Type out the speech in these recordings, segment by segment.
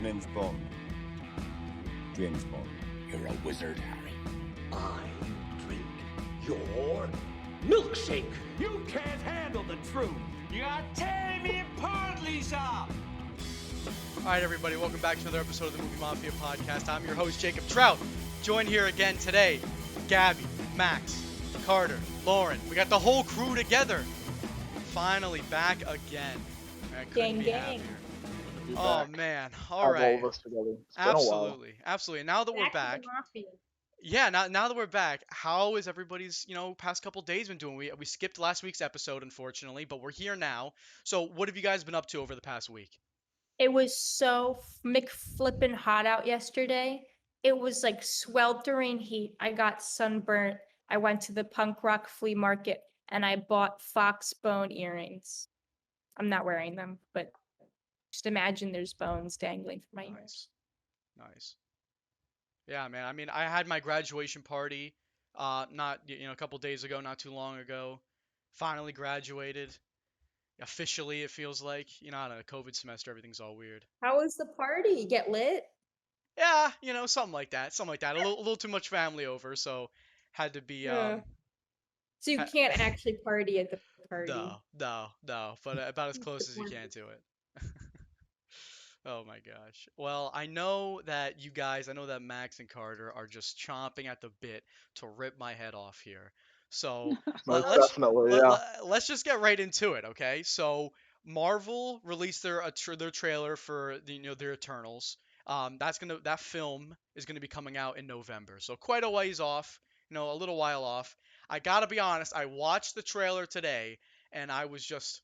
James Bond. James Bond. You're a wizard, Harry. I drink your milkshake. You can't handle the truth. You're tearing me apart, Lisa. All right, everybody, welcome back to another episode of the Movie Mafia podcast. I'm your host, Jacob Trout. Joined here again today, Gabby, Max, Carter, Lauren. We got the whole crew together. Finally back again. Gang, gang. Oh, man. All right. All of us together. It's been Absolutely. Absolutely. Now that we're back. To the mafia. Yeah, now that we're back, how is everybody's, past couple days been doing? We skipped last week's episode, unfortunately, but we're here now. So what have you guys been up to over the past week? It was so McFlippin' hot out yesterday. It was like sweltering heat. I got sunburnt. I went to the punk rock flea market and I bought fox bone earrings. I'm not wearing them, but just imagine there's bones dangling from my ears. Nice. Yeah, man. I mean, I had my graduation party, a couple days ago, not too long ago. Finally graduated. Officially, it feels like. Out of a COVID semester, everything's all weird. How was the party? Get lit? Yeah, something like that. Something like that. A little too much family over, so had to be. Yeah. So you can't actually party at the party. No. But about as close as you can to it. Oh my gosh. Well, I know that Max and Carter are just chomping at the bit to rip my head off here. So let's just get right into it, okay? So Marvel released their trailer for their Eternals. That film is gonna be coming out in November. So quite a ways off, a little while off. I gotta be honest, I watched the trailer today and I was just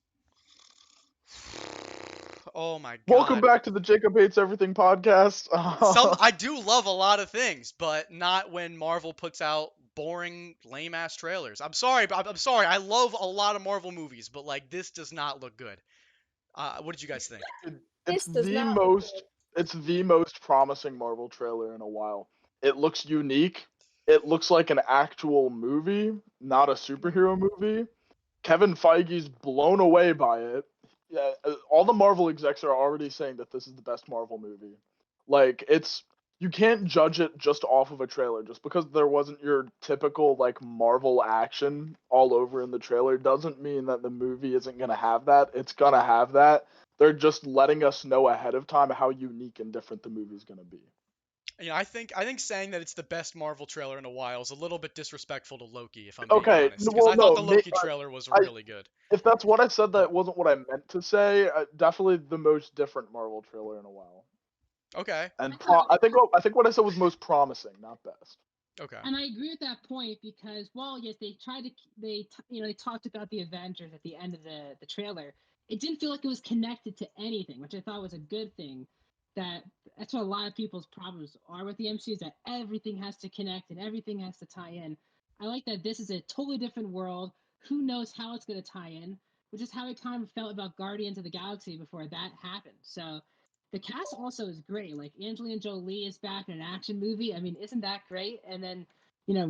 oh my god. Welcome back to the Jacob Hates Everything podcast. I do love a lot of things, but not when Marvel puts out boring, lame-ass trailers. I'm sorry. I love a lot of Marvel movies, but this does not look good. What did you guys think? It's the most promising Marvel trailer in a while. It looks unique. It looks like an actual movie, not a superhero movie. Kevin Feige's blown away by it. Yeah, all the Marvel execs are already saying that this is the best Marvel movie. You can't judge it just off of a trailer. Just because there wasn't your typical Marvel action all over in the trailer doesn't mean that the movie isn't gonna have that. It's gonna have that. They're just letting us know ahead of time how unique and different the movie's gonna be. I think saying that it's the best Marvel trailer in a while is a little bit disrespectful to Loki, if I'm being honest. Because I thought the Loki trailer was really good. If that's what I said, that wasn't what I meant to say. Definitely the most different Marvel trailer in a while. Okay. And I think what I said was most promising, not best. Okay. And I agree with that point because, yes, they talked about the Avengers at the end of the trailer. It didn't feel like it was connected to anything, which I thought was a good thing. That's what a lot of people's problems are with the MCU, is that everything has to connect and everything has to tie in. I like that this is a totally different world. Who knows how it's going to tie in, which is how I kind of felt about Guardians of the Galaxy before that happened. So the cast also is great. Angelina Jolie is back in an action movie. I mean, isn't that great? And then,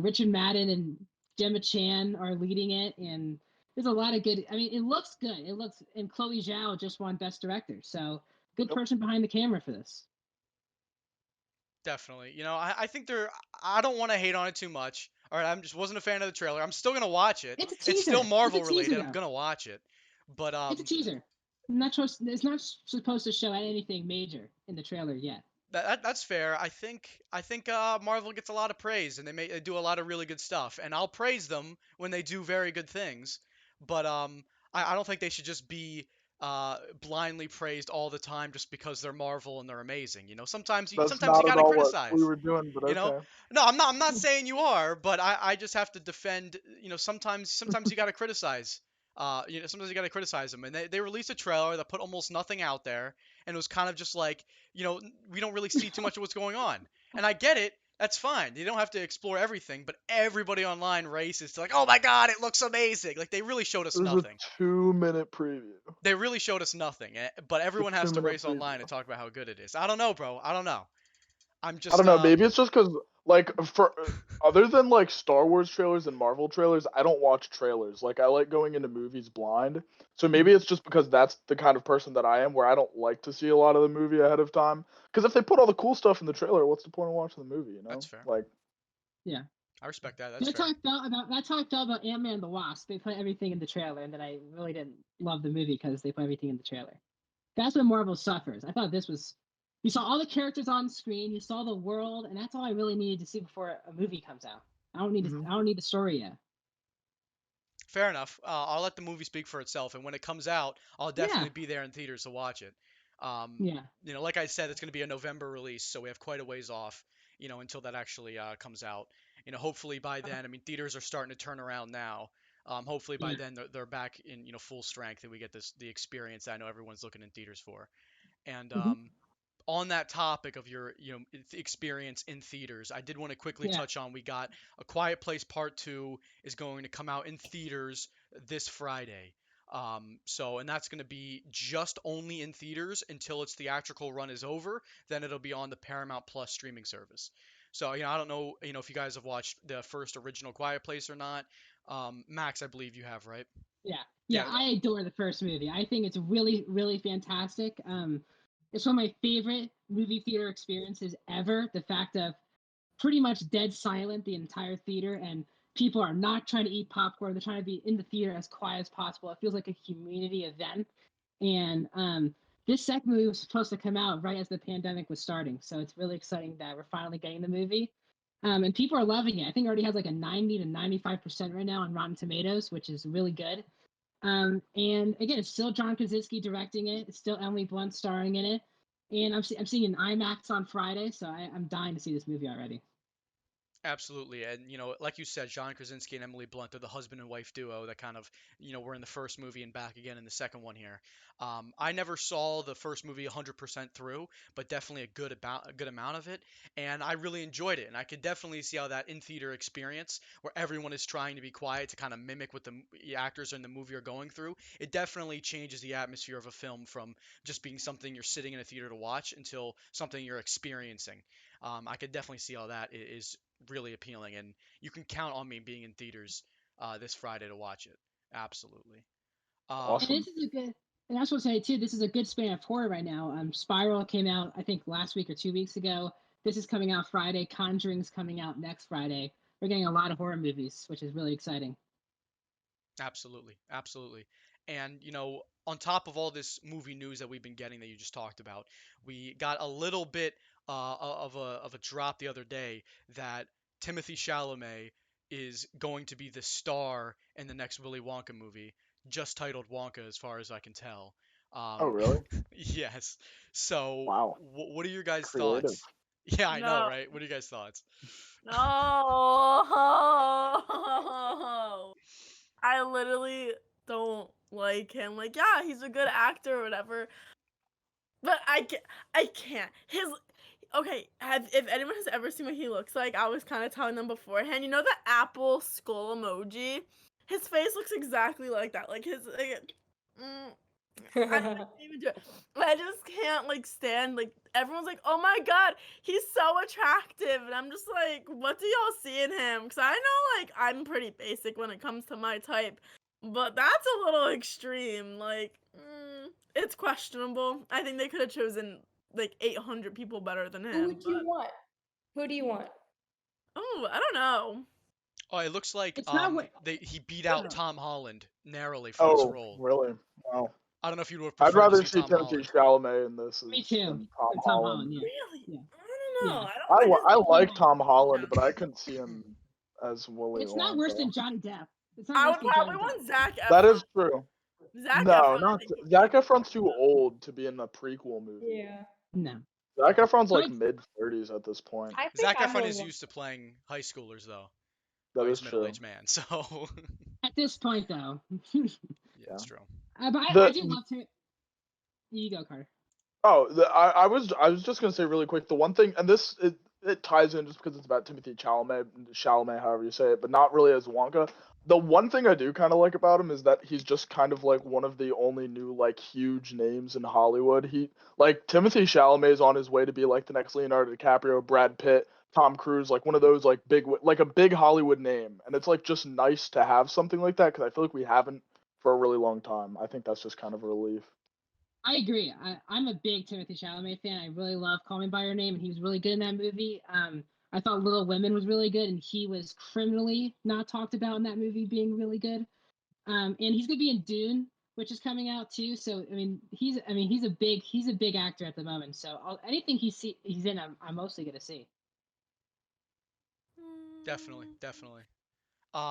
Richard Madden and Gemma Chan are leading it. And there's a lot of good. I mean, it looks good. And Chloe Zhao just won Best Director. So good person behind the camera for this. Definitely. I think I don't want to hate on it too much. All right, wasn't a fan of the trailer. I'm still gonna watch it. It's a teaser. It's still Marvel related. Teaser, I'm gonna watch it. But it's a teaser. It's not supposed to show anything major in the trailer yet. That's fair. I think Marvel gets a lot of praise and they do a lot of really good stuff, and I'll praise them when they do very good things. But I don't think they should just be blindly praised all the time just because they're Marvel and they're amazing. Sometimes you gotta criticize. What we were doing, but okay. No, I'm not saying you are, but I just have to defend. Sometimes you gotta criticize. Sometimes you gotta criticize them. And they released a trailer that put almost nothing out there, and it was kind of just we don't really see too much of what's going on. And I get it. That's fine. You don't have to explore everything, but everybody online races to oh my god, it looks amazing. They really showed us nothing. It was a 2-minute preview. They really showed us nothing, but everyone has to race online and talk about how good it is. I don't know, bro. I don't know. I don't know. Maybe it's just because Like for other than like Star Wars trailers and Marvel trailers, I don't watch trailers. Like I like going into movies blind. So maybe it's just because that's the kind of person that I am, where I don't like to see a lot of the movie ahead of time. Because if they put all the cool stuff in the trailer, what's the point of watching the movie? You know, That's fair. like Yeah. I respect that. That's That's fair. how I felt about Ant-Man and the Wasp. They put everything in the trailer, and then I really didn't love the movie because they put everything in the trailer. That's when Marvel suffers. I thought this was. You saw all the characters on screen. You saw the world, and that's all I really needed to see before a movie comes out. I don't need. Mhm. I don't need the story yet. Fair enough. I'll let the movie speak for itself, and when it comes out, I'll Yeah. definitely be there in theaters to watch it. Yeah. Like I said, it's going to be a November release, so we have quite a ways off, until that actually comes out. Hopefully by then, I mean, theaters are starting to turn around now. Hopefully by Yeah. then they're back in, full strength, and we get the experience that I know everyone's looking in theaters for. And Mhm. on that topic of your experience in theaters, I did want to quickly Yeah. touch on, we got A Quiet Place Part 2 is going to come out in theaters this Friday. And that's going to be just only in theaters until its theatrical run is over. Then it'll be on the Paramount Plus streaming service. So, I don't know, if you guys have watched the first original Quiet Place or not. Max, I believe you have, right? Yeah. Yeah. I adore the first movie. I think it's really, really fantastic. It's one of my favorite movie theater experiences ever. The fact of pretty much dead silent the entire theater, and people are not trying to eat popcorn. They're trying to be in the theater as quiet as possible. It feels like a community event. And this second movie was supposed to come out right as the pandemic was starting, so it's really exciting that we're finally getting the movie. And people are loving it. I think it already has like a 90 to 95% right now on Rotten Tomatoes, which is really good. And again, it's still John Krasinski directing it. It's still Emily Blunt starring in it. And I'm seeing an IMAX on Friday, so I'm dying to see this movie already. Absolutely. And, like you said, John Krasinski and Emily Blunt are the husband and wife duo that kind of, were in the first movie and back again in the second one here. I never saw the first movie 100% through, but definitely a good amount of it. And I really enjoyed it. And I could definitely see how that in theater experience, where everyone is trying to be quiet to kind of mimic what the actors in the movie are going through, it definitely changes the atmosphere of a film from just being something you're sitting in a theater to watch until something you're experiencing. I could definitely see how that is really appealing, and you can count on me being in theaters this Friday to watch it. Absolutely. And Awesome. this is a good. And I was going to say too, this is a good span of horror right now. Spiral came out, I think, last week or 2 weeks ago. This is coming out Friday. Conjuring's coming out next Friday. We're getting a lot of horror movies, which is really exciting. Absolutely, absolutely. And on top of all this movie news that we've been getting that you just talked about, we got a little bit of a drop the other day that Timothy Chalamet is going to be the star in the next Willy Wonka movie, just titled Wonka, as far as I can tell. Oh, really? Yes. So, Wow. what are your guys' Creative. thoughts? Yeah, I know, No. right? What are you guys' thoughts? No. I literally don't like him. Like, yeah, he's a good actor or whatever. But I can't. Okay, if anyone has ever seen what he looks like, I was kind of telling them beforehand. You know the apple skull emoji? His face looks exactly like that. Like I can't even do it. I just can't stand everyone's like, oh my god, he's so attractive, and I'm just like, what do y'all see in him? Because I know I'm pretty basic when it comes to my type, but that's a little extreme. It's questionable. I think they could have chosen 800 people better than him. Who would you want? Who do you want? Oh, I don't know. Oh, it looks like It's not what. he beat Yeah. out Tom Holland narrowly for this Oh, role. really? Wow. I don't know if you would have I'd preferred to rather see see Tom Timothy Holland. Chalamet in this Me as too. than Tom Tom Holland. Holland, yeah. Really? Yeah. I don't know. Yeah. I don't. I just like don't Tom like Holland, but I Chalamet. couldn't see him as Willy It's not worse Wonka. than Johnny Depp. It's not I worse would than probably Johnny want Depp. Zac Efron. That is true. Zac No, Efron. not Zac Efron's too old to be in a prequel movie. Yeah. No. Zac Efron's like Like- mid-30s at this point. I think Zac I'm Efron really is one- used to playing high schoolers, though. That He's is a true. middle-aged man, so At this point, though. yeah, it's true. But I The- do love to. You go, Carter. Oh, I was just gonna say really quick, the one thing, and this it ties in just because it's about Timothy Chalamet, however you say it, but not really as Wonka. The one thing I do kind of like about him is that he's just kind of like one of the only new huge names in Hollywood. Timothy Chalamet is on his way to be like the next Leonardo DiCaprio, Brad Pitt, Tom Cruise, like one of those like like a big Hollywood name, and it's like just nice to have something like that because I feel like we haven't for a really long time. I think that's just kind of a relief. I agree. I'm a big Timothée Chalamet fan. I really love Call Me by Your Name, and he was really good in that movie. I thought Little Women was really good, and he was criminally not talked about in that movie, being really good. And he's gonna be in Dune, which is coming out too. So he's a big actor at the moment. So anything he's in, I'm mostly gonna see. Definitely, definitely.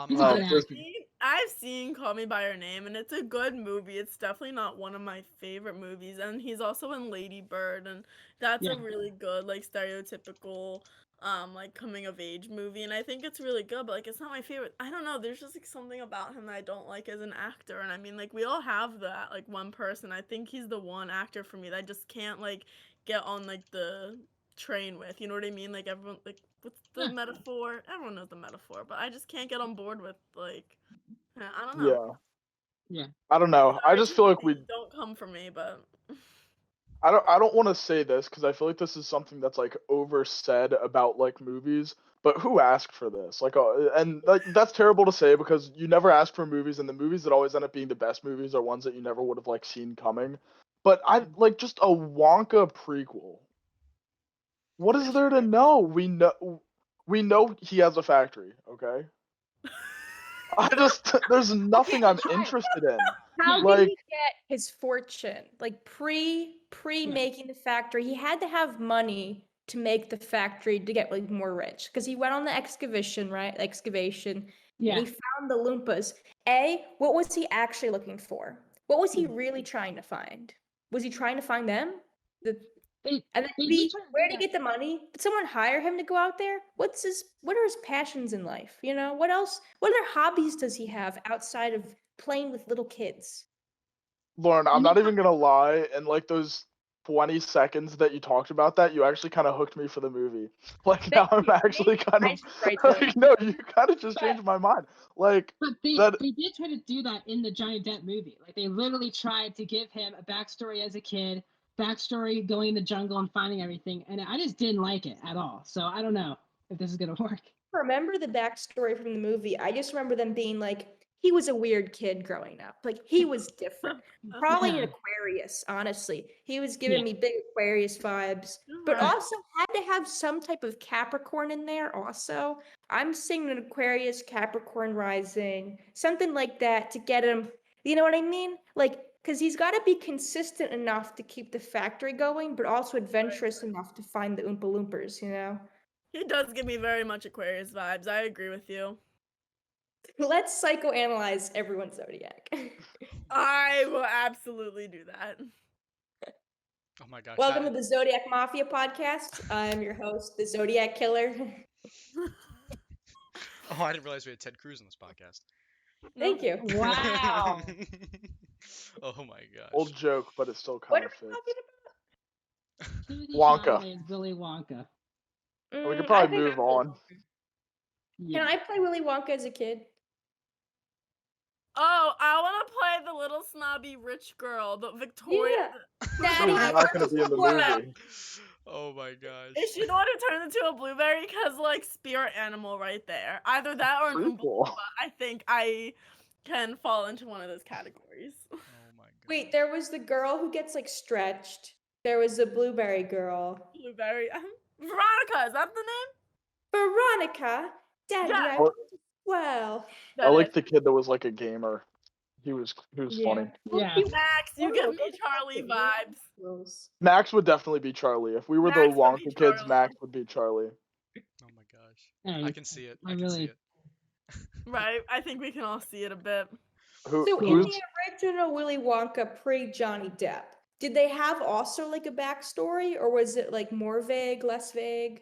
He's a Uh, good there's- actor. I've seen Call Me by Your Name, and it's a good movie. It's definitely not one of my favorite movies, and he's also in Lady Bird, and that's Yeah. a really good, like, stereotypical, like, coming of age movie, and I think it's really good, but like, it's not my favorite. I don't know. There's just like something about him that I don't like as an actor, and I mean, like, we all have that, like, one person. I think he's the one actor for me that I just can't like get on like the train with. You know what I mean? Like everyone, like, what's the metaphor? Everyone knows the metaphor, but I just can't get on board with like. I don't know. Yeah. I don't know. I Sorry, just feel like Timothy, don't come for me, but I don't want to say this because I feel like this is something that's like oversaid about like movies. But who asked for this? Like, and like that's terrible to say because you never ask for movies, and the movies that always end up being the best movies are ones that you never would have like seen coming. But I like just a Wonka prequel. What is there to know? We know he has a factory. Okay. I just there's nothing I'm interested in. How Like- did he get his fortune? Like pre making the factory, he had to have money to make the factory to get like more rich because he went on the excavation, right? Excavation. Yeah. And he found the Loompas. What was he actually looking for? What was he really trying to find? Was he trying to find them? And then B, where did he get the money? Did someone hire him to go out there? What are his passions in life? You know, what else? What other hobbies does he have outside of playing with little kids? Lauren, I'm not even gonna lie, and like those 20 seconds that you talked about that, you actually kind of hooked me for the movie. Like now I'm actually kind I of should write those. like, no, you kind of just changed my mind. Like But that, they did try to do that in the Johnny Depp movie. Like they literally tried to give him a backstory as a kid, backstory going in the jungle and finding everything, and I just didn't like it at all. So I don't know if this is gonna work. Remember the backstory from the movie. I just remember them being like, he was a weird kid growing up. Like he was different. Probably an Yeah. Aquarius, honestly. He was giving Yeah. me big Aquarius vibes. But Right. also had to have some type of Capricorn in there also. I'm seeing an Aquarius Capricorn rising, something like that to get him, you know what I mean? Like, because he's got to be consistent enough to keep the factory going, but also adventurous enough to find the Oompa Loompas, you know? he does give me very much Aquarius vibes. I agree with you. Let's psychoanalyze everyone's zodiac. I will absolutely do that. Oh my gosh. Welcome to the Zodiac Mafia podcast. I'm your host, the Zodiac Killer. Oh, I didn't realize we had Ted Cruz on this podcast. Thank you. Wow. Oh my gosh. old joke, but it still What kind are of we fits. talking Timothy Wonka. Chalamet is Willy Wonka. about? We could I probably think move I'm Willy on. Wonka. Yeah. Can I play Willy Wonka as a kid? Oh, I want to play the little snobby rich girl, the Victoria. Daddy, Who's I not want gonna to be in the swap. movie? Oh my gosh. Is she the one who turned into a blueberry? Because, like, spirit animal right there. Either that or an Oompa Prequel. Loompa. I think I can fall into one of those categories. Oh my god. Wait, there was the girl who gets like stretched. There was the blueberry girl. Blueberry. Veronica, is that the name? Veronica, Daddy, Yeah. I want to swell. I like the kid that was like a gamer. He was funny. Yeah. Max, you give me Charlie vibes. Gross. Max would definitely be Charlie. If we were the Max would be Wonka kids, Charlie. Max would be Charlie. Oh my gosh. Hey, I can see it. I I can see really- it. Right? I think we can all see it a bit. Who, So in who's the original Willy Wonka pre Johnny Depp, did they have also like a backstory, or was it like more vague, less vague?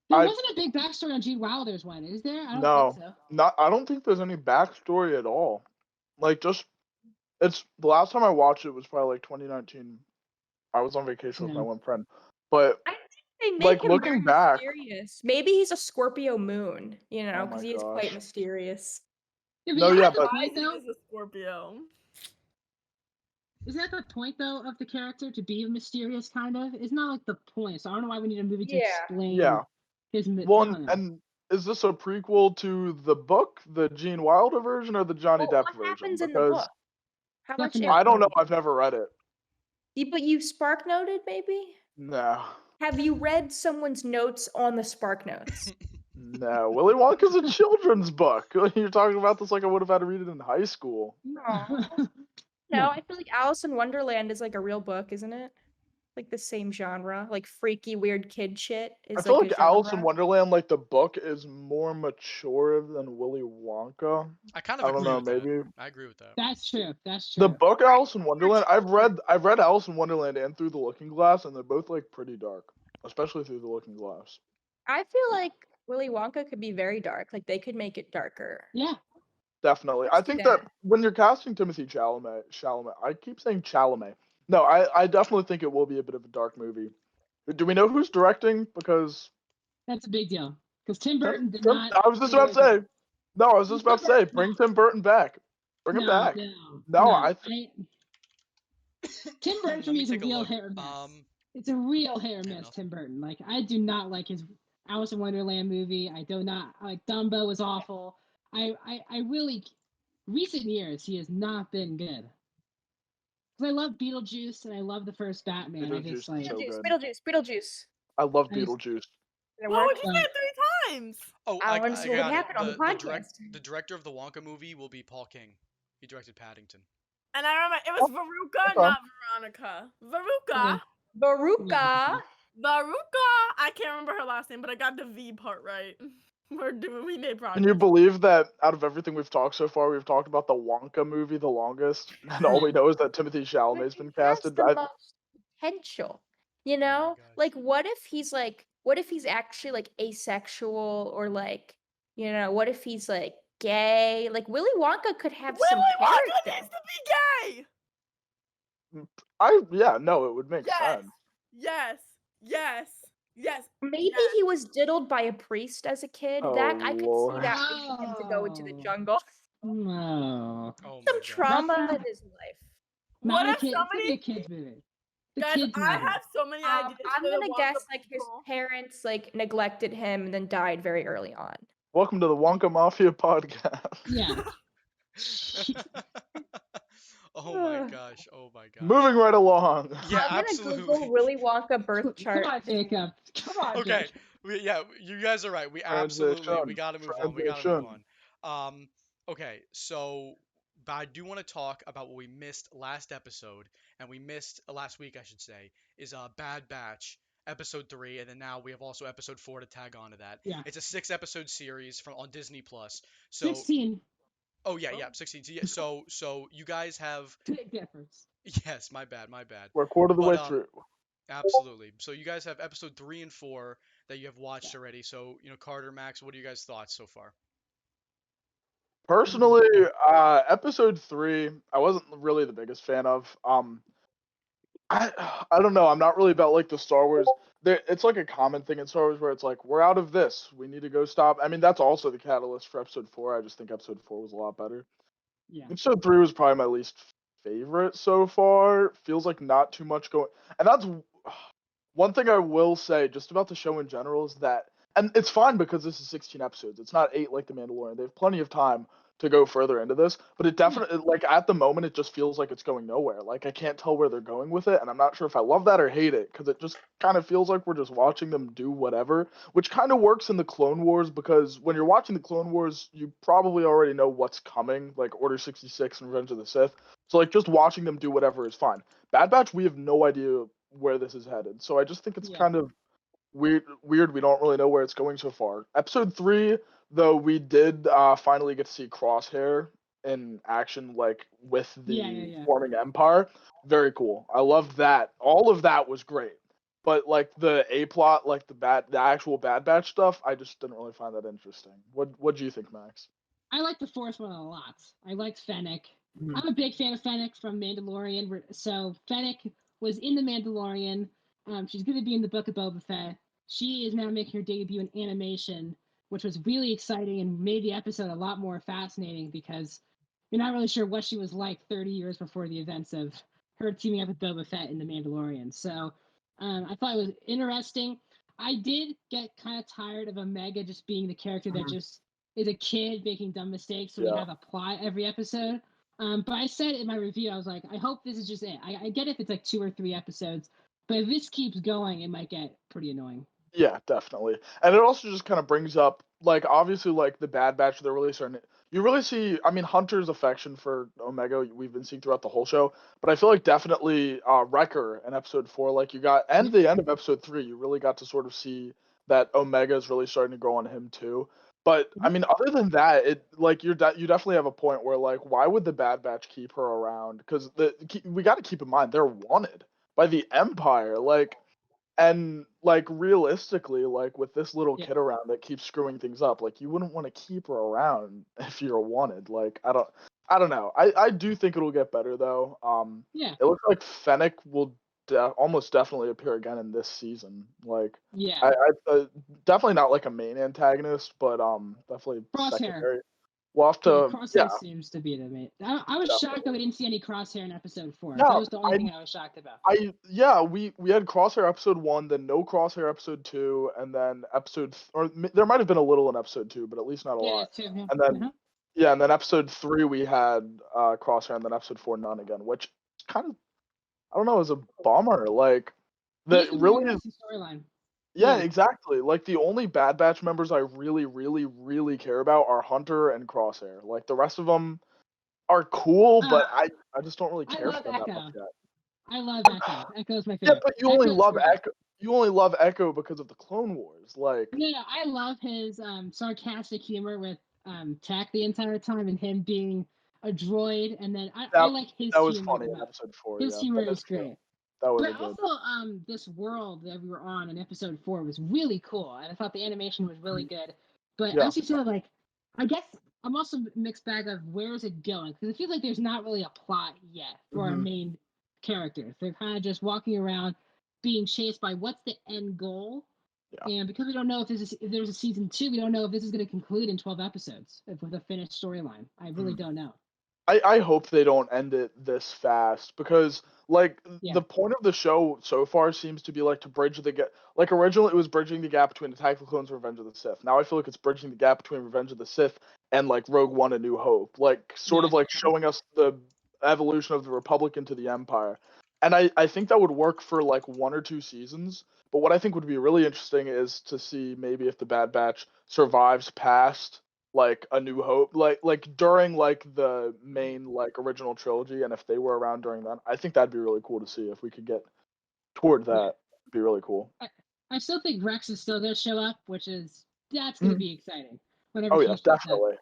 There I- wasn't a big backstory on Gene Wilder's one, is there? I don't No. think so. not? I don't think there's any backstory at all. Like just it's the last time I watched it was probably like 2019. I was on vacation with my Yeah. one friend, but I think they make Like, him looking very back- mysterious. Maybe he's a Scorpio moon, you know, Oh because my he is quite gosh. mysterious. Yeah, but No, isn't yeah, that the but- point, though? Isaac is a Scorpio. Isn't that the point though of the character to be mysterious? Kind of. It's not like the point. So I don't know why we need a movie to Yeah. explain Yeah. One and is this a prequel to the book, the Gene Wilder version, or the Johnny Well, Depp what version? happens in the Because book? How much Definitely. I don't know. info? I've never read it. But you Spark noted, maybe? No. Have you read someone's notes on the Spark Notes? No. Willy Wonka's a children's book. You're talking about this like I would have had to read it in high school. No, I feel like Alice in Wonderland is like a real book, isn't it? Like the same genre, like freaky, weird kid shit is I feel like like a Alice in genre. Wonderland, like the book, is more mature than Willy Wonka. I kind I of don't agree know, with that. maybe. I agree with that. That's true. That's The true. book Alice in Wonderland, I've read Alice in Wonderland and Through the Looking Glass, and they're both like pretty dark, especially Through the Looking Glass. I feel like Willy Wonka could be very dark. Like they could make it darker. Yeah. Definitely. Let's I do think that. that when you're casting Timothy Chalamet, I keep saying Chalamet. No, I definitely think it will be a bit of a dark movie. Do we know who's directing? Because That's a big deal. Because Tim Burton did Tim- not. I was just about to say. No, I was just about to say, bring Tim Burton back. Bring him back. No, Tim Burton for Let me me is a take a real look. hit or miss. It's a real hit or miss, nothing. Tim Burton. Like I do not like his Alice in Wonderland movie. I do not like Dumbo was awful. I really recent years he has not been good. Because I love Beetlejuice and I love the first Batman. I Beetlejuice just is like so good. Beetlejuice. I love I just- Beetlejuice. Did it What work? would you say it 3 times? Oh, I I wanted to see what got it. happened on the podcast. The director of the Wonka movie will be Paul King. He directed Paddington. And I remember it was Veruca, okay. not Veronica. Veruca. Veruca. Veruca. I can't remember her last name, but I got the V part right. We made progress. Can you believe that out of everything we've talked so far, we've talked about the Wonka movie the longest, and all we know is that Timothy Chalamet's been Has casted? the most potential. You know? gosh. Like what if he's actually like asexual or like, you know, what if he's like gay? Like Willy Wonka could have some Willy Wonka character. needs to be gay. No, it would make sense. Yes. Maybe he was diddled by a priest as a kid. Oh, That I could see Lord. that leading him to go into the jungle. No. Oh Some my god. trauma in his life. What Not a if kid, somebody- it's a kid's movie. The Guys, kids I movie. have so many ideas. I'm for the gonna Wonka guess like his prequel. parents like neglected him and then died very early on. Welcome to the Wonka Mafia podcast. Yeah. Oh my gosh. Oh my gosh. Moving right along. Yeah, I'm gonna absolutely. Google Willy Wonka birth chart. Come on, Jacob. Come on. Okay. Jacob. You guys are right. We absolutely Transition. gotta move on. We gotta move on. Okay, so but I do want to talk about what we missed last episode, and we missed last week, I should say, is Bad Batch episode 3, and then now we have also episode 4 to tag on to that. Yeah. It's a 6-episode series on Disney Plus. So 16. oh yeah, 16. So you guys have Big difference. yes, my bad. We're a quarter of the way But, through. Absolutely. So you guys have episode 3 and 4 that you have watched already. So, Carter, Max, what are you guys' thoughts so far? Personally, episode 3, I wasn't really the biggest fan of. I don't know. I'm not really about like the Star Wars. It's like a common thing in Star Wars where it's like we're out of this. We need to go stop. I mean, that's also the catalyst for episode 4. I just think episode 4 was a lot better. Yeah. Episode 3 was probably my least favorite so far. Feels like not too much going. And that's one thing I will say just about the show in general is that, and it's fine because this is 16 episodes. It's not 8 like The Mandalorian. They have plenty of time to go further into this, but it definitely, like, at the moment, it just feels like it's going nowhere. Like, I can't tell where they're going with it, and I'm not sure if I love that or hate it, because it just kind of feels like we're just watching them do whatever, which kind of works in the Clone Wars, because when you're watching the Clone Wars, you probably already know what's coming, like Order 66 and Revenge of the Sith, so, like, just watching them do whatever is fine. Bad Batch, we have no idea where this is headed, so I just think it's kind of weird. We don't really know where it's going so far. Episode 3, though, we did finally get to see Crosshair in action, like with the forming Empire. Very cool. I loved that. All of that was great. But like the A plot, like the actual Bad Batch stuff, I just didn't really find that interesting. What do you think, Max? I like the Force one a lot. I liked Fennec. I'm a big fan of Fennec from Mandalorian. So Fennec was in the Mandalorian. She's going to be in the Book of Boba Fett. She is now making her debut in animation, which was really exciting and made the episode a lot more fascinating because you're not really sure what she was like 30 years before the events of her teaming up with Boba Fett in The Mandalorian. So I thought it was interesting. I did get kind of tired of Omega just being the character that just is a kid making dumb mistakes, so we Yeah. have a plot every episode. But I said in my review, I was like, I hope this is just it. I get if it's like 2 or 3 episodes, but if this keeps going, it might get pretty annoying. Yeah, definitely. And it also just kind of brings up, like, obviously, like, the Bad Batch, they're really starting to, you really see, I mean, Hunter's affection for Omega, we've been seeing throughout the whole show, but I feel like definitely Wrecker in episode 4, like, you got, and the end of episode 3, you really got to sort of see that Omega is really starting to grow on him, too. But, I mean, other than that, it, like, you definitely have a point where, like, why would the Bad Batch keep her around? Because we got to keep in mind, they're wanted by the Empire, like, and like realistically, like with this little kid around that keeps screwing things up, like you wouldn't want to keep her around if you're wanted. Like I don't know. I do think it'll get better though. Yeah. It looks like Fennec will almost definitely appear again in this season. Like Yeah. I definitely not like a main antagonist, but definitely Crosshair. secondary. We'll have Yeah, to Crosshair seems to be the main. I was shocked that we didn't see any Crosshair in episode 4. That was the only thing I was shocked about. We had Crosshair episode 1, then no Crosshair episode 2, and then there might have been a little in episode 2, but at least not a lot. Yeah. And then and then episode 3 we had Crosshair, and then episode 4 none again, which kind of, I don't know, is a bummer. Like that really is storyline. Yeah, exactly. Like the only Bad Batch members I really, really, really care about are Hunter and Crosshair. Like the rest of them are cool, but I just don't really care for them that much yet. I love Echo. Echo's my favorite. Yeah, but you only love Echo. You only love Echo because of the Clone Wars. Like no, I love his sarcastic humor with Tech the entire time, and him being a droid, and then I like his humor. That was funny in episode 4. His humor is great. That was but also, this world that we were on in episode 4 was really cool, and I thought the animation was really good. But as you said, like, I guess I'm also mixed bag of where is it going, because it feels like there's not really a plot yet for our main characters. They're kind of just walking around, being chased by what's the end goal. Yeah. And because we don't know if there's a season 2, we don't know if this is going to conclude in 12 episodes with a finished storyline. I really don't know. I hope they don't end it this fast, because like the point of the show so far seems to be like to bridge the gap. Like originally it was bridging the gap between Attack of the Clones and Revenge of the Sith. Now I feel like it's bridging the gap between Revenge of the Sith and like Rogue One: A New Hope. Like sort of like showing us the evolution of the Republic into the Empire. And I think that would work for like 1 or 2 seasons. But what I think would be really interesting is to see maybe if the Bad Batch survives past like A New Hope, like during like the main like original trilogy, and if they were around during that, I think that'd be really cool to see if we could get toward that. It'd be really cool. I still think Rex is still gonna show up, that's gonna be exciting. Oh yeah, definitely.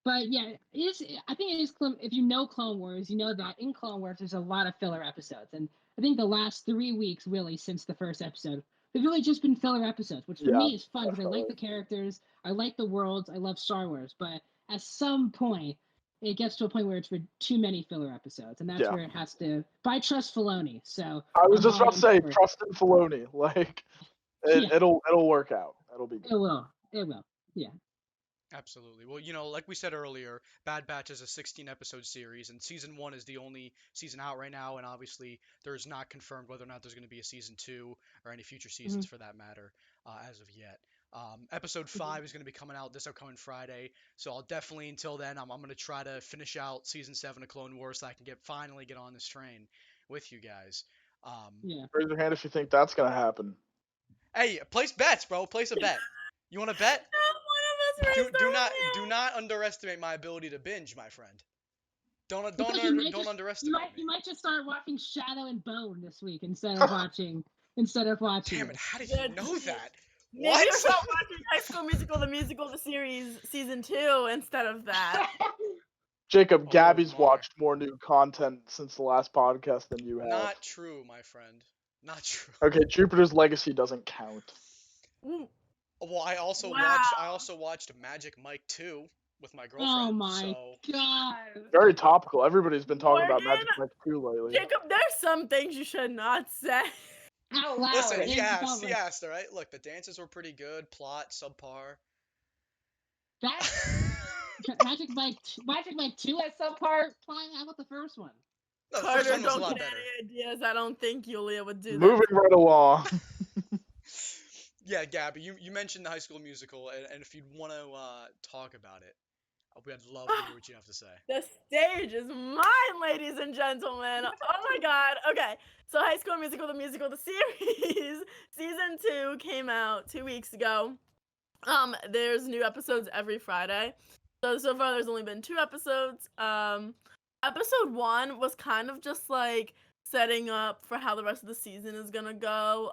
But yeah, I think it is. If you know Clone Wars, you know that in Clone Wars there's a lot of filler episodes, and I think the last 3 weeks really since the first episode, they've really just been filler episodes, which for me is fun because I like the characters, I like the worlds, I love Star Wars. But at some point, it gets to a point where it's too many filler episodes, and that's where it has to. But I trust Filoni, so I was just about to say trust in Filoni. Like it'll work out. It'll be good. It will. Yeah. Absolutely. Well, you know, like we said earlier, Bad Batch is a 16-episode series, and season 1 is the only season out right now, and obviously there's not confirmed whether or not there's going to be a season 2 or any future seasons for that matter as of yet. Episode 5 is going to be coming out this upcoming Friday, so I'll definitely, until then, I'm going to try to finish out season 7 of Clone Wars so I can finally get on this train with you guys. Raise your hand if you think that's going to happen. Hey, place bets, bro. Place a bet. You want to bet? Do not underestimate my ability to binge, my friend. Don't underestimate me. You might just start watching Shadow and Bone this week instead of watching. Damn it! How did you know that? Maybe you're not watching High School Musical, the musical, the series, season 2 instead of that. Jacob, Gabby's watched more new content since the last podcast than you have. Not true, my friend. Not true. Okay, Jupiter's Legacy doesn't count. Well, I also watched Magic Mike 2 with my girlfriend. Oh my god! Very topical. Everybody's been talking about Magic Mike 2 lately. Jacob, there's some things you should not say. Out loud. Listen, he asked, all right? Look, the dances were pretty good. Plot, subpar. That Magic Mike 2 at subpar plot. How about the first one? No, Carter, don't get any ideas. I don't think Yulia would do that. Moving right along. Yeah, Gabby, you mentioned the High School Musical, and if you'd want to talk about it, I'd love to hear what you have to say. The stage is mine, ladies and gentlemen. Oh my god. Okay. So High School Musical, the series, season 2 came out 2 weeks ago. There's new episodes every Friday. So far there's only been 2 episodes. Episode 1 was kind of just like setting up for how the rest of the season is gonna go.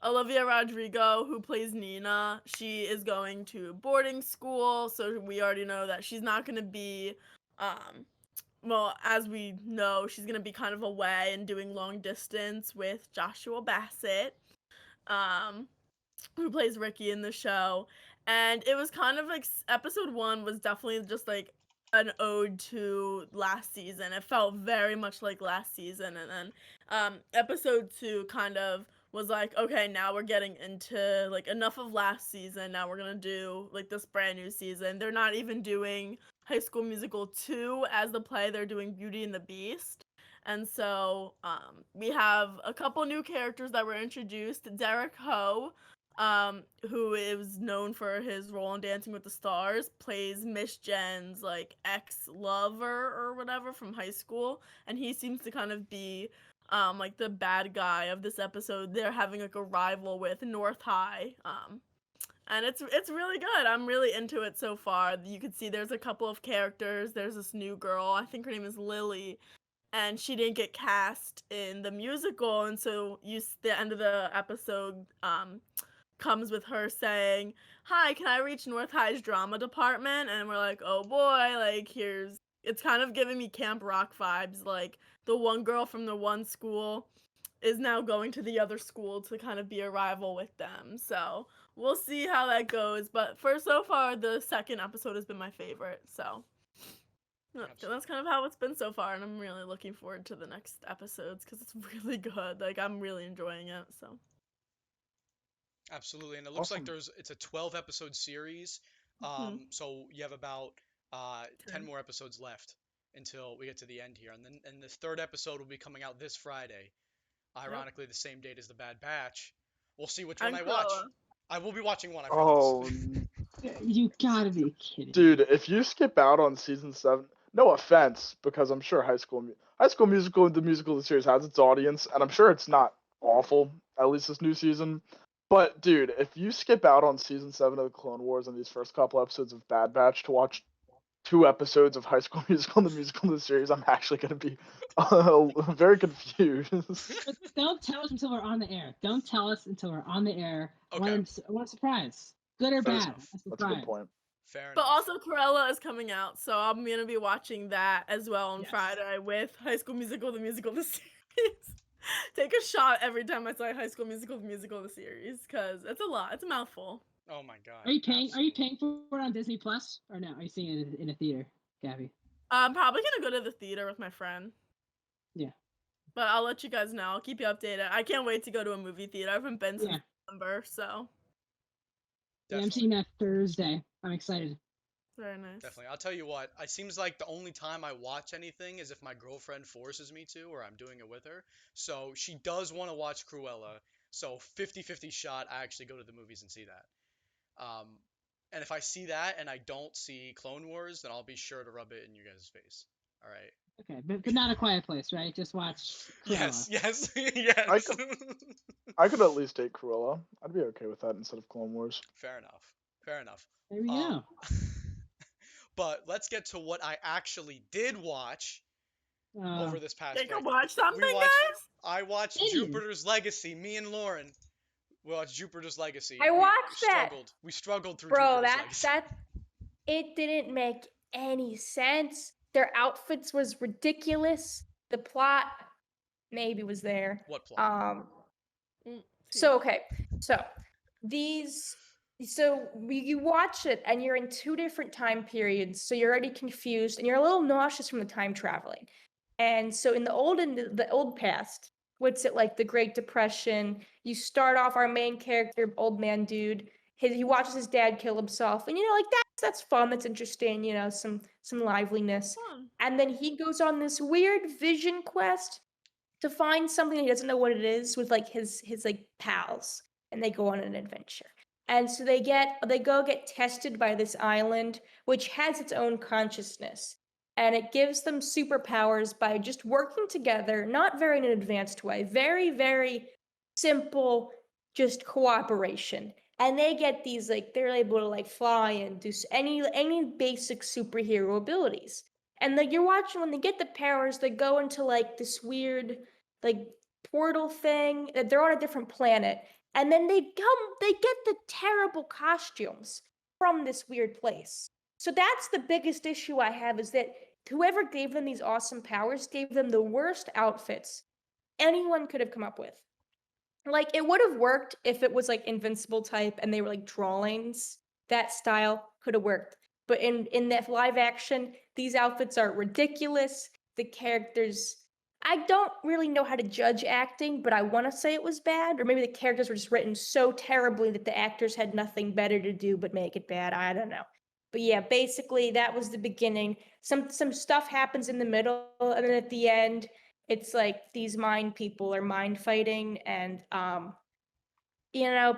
Olivia Rodrigo, who plays Nina, she is going to boarding school, so we already know that she's not gonna be well, as we know, she's gonna be kind of away and doing long distance with Joshua Bassett. Um who plays Ricky in the show. And it was kind of like episode 1 was definitely just like an ode to last season. It felt very much like last season. And then episode 2 kind of was like, okay, now we're getting into like enough of last season. Now we're gonna do like this brand new season. They're not even doing High School Musical 2 as the play, they're doing Beauty and the Beast. And so we have a couple new characters that were introduced. Derek Ho, who is known for his role in Dancing with the Stars, plays Miss Jen's like ex-lover or whatever from high school, and he seems to kind of be like the bad guy of this episode. They're having like a rival with North High. And it's really good. I'm really into it so far. You can see there's a couple of characters. There's this new girl. I think her name is Lily, and she didn't get cast in the musical, and so the end of the episode comes with her saying, "Hi, can I reach North High's drama department?" And we're like, "Oh boy, like it's kind of giving me Camp Rock vibes. Like the one girl from the one school is now going to the other school to kind of be a rival with them." So we'll see how that goes. But for so far, the second episode has been my favorite. So that's kind of how it's been so far, and I'm really looking forward to the next episodes because it's really good. Like I'm really enjoying it. So. Absolutely, and it looks like Awesome. it's a 12 episode series. So you have about 10 more episodes left until we get to the end here, and then this third episode will be coming out this Friday. Ironically, the same date as the Bad Batch. We'll see which one I watch. I will be watching one, I promise. You gotta be kidding. Dude, if you skip out on season 7, no offense, because I'm sure High School Musical, the musical the series has its audience, and I'm sure it's not awful. At least this new season. But dude, if you skip out on season 7 of the Clone Wars and these first couple episodes of Bad Batch to watch 2 episodes of High School Musical, the musical the series, I'm actually gonna be very confused. But don't tell us until we're on the air. Don't tell us until we're on the air. Okay. I want a surprise, good or bad. That's a good point. Fair enough. But also Cruella is coming out, so I'm gonna be watching that as well on Friday with High School Musical, the series. Take a shot every time I say High School Musical, the series, because it's a lot. It's a mouthful. Oh my god. Are you paying for it on Disney Plus or no? Are you seeing it in a theater, Gabby? I'm probably gonna go to the theater with my friend. Yeah. But I'll let you guys know. I'll keep you updated. I can't wait to go to a movie theater. I haven't been since December, so. Yeah, I'm seeing that Thursday. I'm excited. Very nice. Definitely. I'll tell you what, it seems like the only time I watch anything is if my girlfriend forces me to, or I'm doing it with her. So she does want to watch Cruella. So 50-50 shot, I actually go to the movies and see that. And if I see that and I don't see Clone Wars, then I'll be sure to rub it in you guys' face. All right. Okay, but not A Quiet Place, right? Just watch Cruella. Yes. I could at least take Cruella. I'd be okay with that instead of Clone Wars. Fair enough. There we go. But let's get to what I actually did watch over this past week. Watch something, guys? I watched Jupiter's Legacy. Me and Lauren watched Jupiter's Legacy. I watched that. We struggled through Bro, Jupiter's Legacy. It didn't make any sense. Their outfits was ridiculous. The plot maybe was there. What plot? You watch it and you're in 2 different time periods, so you're already confused and you're a little nauseous from the time traveling. And so in the old past, what's it like, the Great Depression? You start off, our main character, old man dude, he watches his dad kill himself, and like that's fun, that's interesting, some liveliness. And then he goes on this weird vision quest to find something he doesn't know what it is with like his like pals. and they go on an adventure. And so they go get tested by this island, which has its own consciousness. And it gives them superpowers by just working together, not very in an advanced way, very, very simple, just cooperation. And they get these like they're able to like fly and do any basic superhero abilities. And like you're watching when they get the powers, they go into like this weird like portal thing. They're on a different planet, and then they get the terrible costumes from this weird place. So that's the biggest issue I have, is that whoever gave them these awesome powers gave them the worst outfits anyone could have come up with. Like it would have worked if it was like invincible type and they were like drawings. That style could have worked. But in that live action, these outfits are ridiculous. The characters, I don't really know how to judge acting, but I want to say it was bad, or maybe the characters were just written so terribly that the actors had nothing better to do but make it bad. I don't know. But yeah, basically that was the beginning. Some stuff happens in the middle, and then at the end, it's like these mind people are mind fighting, and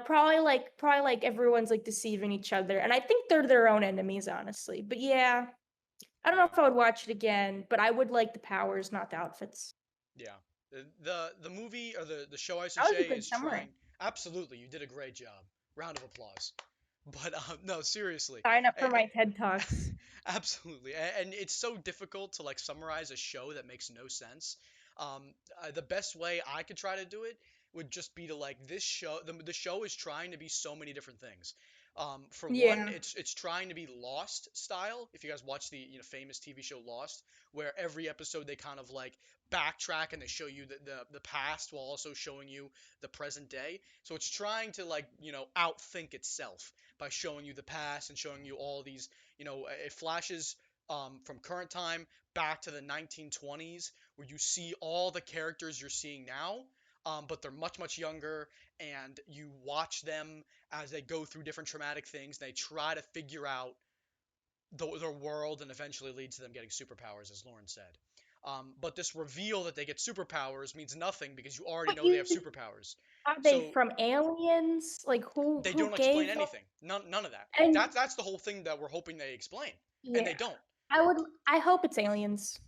probably like everyone's like deceiving each other, and I think they're their own enemies, honestly. But yeah, I don't know if I would watch it again, but I would like the powers, not the outfits. Yeah. The movie, or the show, I should That was a say, good is trying. summary. Absolutely, you did a great job. Round of applause. But no, seriously. Sign up for my TED Talks. Absolutely, and it's so difficult to like summarize a show that makes no sense. The best way I could try to do it would just be to like this show. The show is trying to be so many different things. For one, Yeah. it's trying to be Lost style. If you guys watch the famous TV show Lost, where every episode they kind of like backtrack and they show you the past while also showing you the present day. So it's trying to like outthink itself by showing you the past and showing you all these it flashes from current time back to the 1920s, where you see all the characters you're seeing now, but they're much, much younger, and you watch them as they go through different traumatic things. They try to figure out their world, and eventually leads to them getting superpowers, as Lauren said. But this reveal that they get superpowers means nothing because you already But know they have you superpowers. Are they So from aliens? Like who they who don't explain gave them? anything. None of that. And That's the whole thing that we're hoping they explain, and they yeah, don't. I hope it's aliens.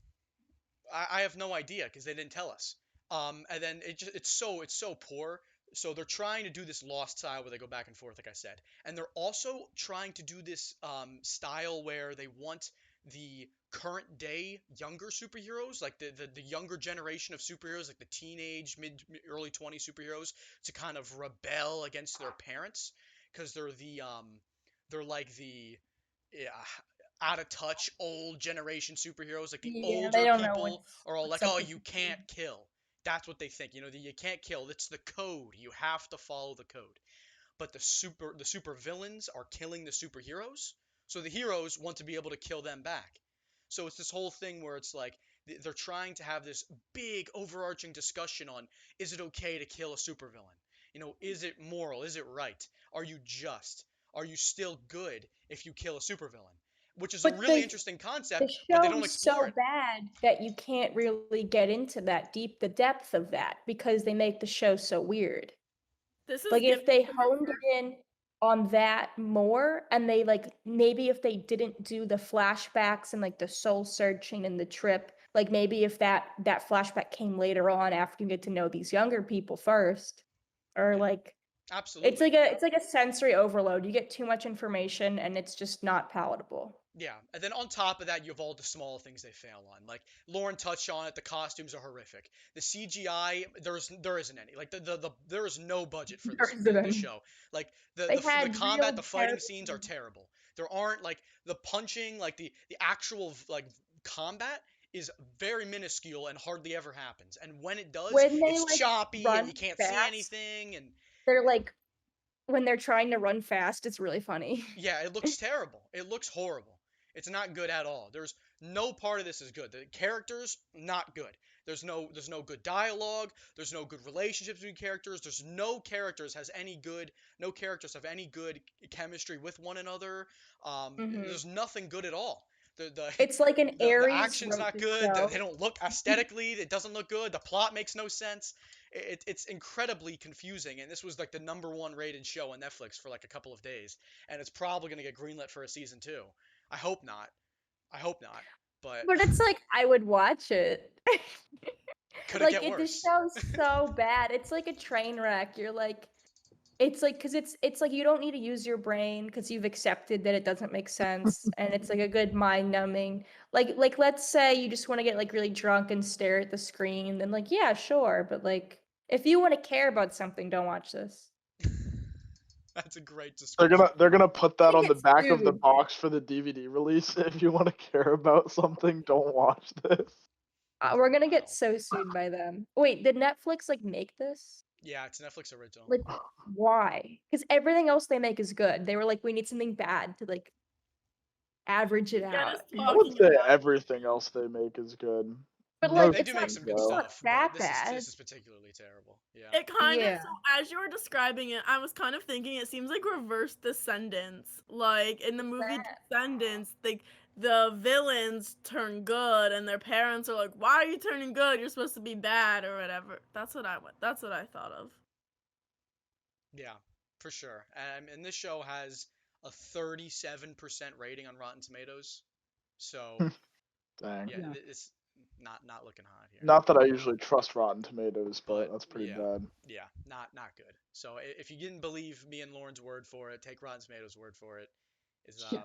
I have no idea because they didn't tell us. And then it's so poor. So they're trying to do this Lost style where they go back and forth, like I said, and they're also trying to do this style where they want the current day younger superheroes, like the younger generation of superheroes, like the teenage, early 20 superheroes, to kind of rebel against their parents because they're like the yeah, out of touch old generation superheroes. Like the Yeah, they older don't know people are all like, what's up oh, with you the can't kill. That's what they think. You can't kill. It's the code. You have to follow the code. But the super villains are killing the superheroes, so the heroes want to be able to kill them back. So it's this whole thing where it's like they're trying to have this big overarching discussion on, is it okay to kill a supervillain? Is it moral? Is it right? Are you just? Are you still good if you kill a supervillain? Which is a But really interesting the concept, but they don't show's explore so it. bad that you can't really get into the depth of that because they make the show so weird. This is Like if giving they me honed it in on that more, and they like maybe if they didn't do the flashbacks and like the soul searching and the trip, like maybe if that flashback came later on after you get to know these younger people first, or Yeah, like absolutely. it's like a sensory overload. You get too much information and it's just not palatable. Yeah, and then on top of that, you have all the small things they fail on. Like Lauren touched on it, the costumes are horrific. The CGI, there isn't any. Like there is no budget for There this isn't the any. show. Like the They the f- the had combat, real the fighting terrible. scenes are terrible. There aren't like the punching, like the actual like combat is very minuscule and hardly ever happens. And when it does, When they it's like choppy and run you can't see fast, anything. And they're like when they're trying to run fast, it's really funny. yeah, it looks terrible. It looks horrible. It's not good at all. There's no part of this is good. The characters not good. There's no good dialogue. There's no good relationships between characters. There's no characters have any good chemistry with one another. Hmm. There's nothing good at all. The It's like an the Aries action's wrote not the good. They show. don't look aesthetically. It doesn't look good. The plot makes no sense. It's incredibly confusing, and this was like the #1 rated show on Netflix for like a couple of days, and it's probably gonna get greenlit for a season 2. I hope not. I hope not. But But it's like I would watch it. could it Like get the worse? show's so bad. It's like a train wreck. You're like, it's like because it's like you don't need to use your brain because you've accepted that it doesn't make sense, and it's like a good mind numbing. Like let's say you just want to get like really drunk and stare at the screen, then like yeah, sure. But like if you want to care about something, don't watch this. That's a great They're description. gonna put that on the It's back of the dude. box for the DVD release. If you want to care about something, don't watch this. We're gonna Wow. get so sued by them. Wait, did Netflix like make this? Yeah, it's Netflix original. Like, why? Because everything else they make is good. They were like, we need something bad to like average it Get out. us I would talking say about everything else they make is good. But They, like, they Most do it's make not, some good it's though. not stuff, that but bad. this is particularly terrible. Yeah. it. Kind of. Yeah. So as you were describing it, I was kind of thinking it seems like reverse Descendants. Like in the movie That- Descendants, like the villains turn good, and their parents are like, "Why are you turning good? You're supposed to be bad," or whatever. That's what I thought of. Yeah, for sure. And this show has a 37% rating on Rotten Tomatoes. So, Dang. yeah, Yeah. it's not looking hot here. Not that I usually trust Rotten Tomatoes, but But that's pretty yeah, bad. yeah, not good. So if you didn't believe me and Lauren's word for it, take Rotten Tomatoes' word for it. Is Yeah.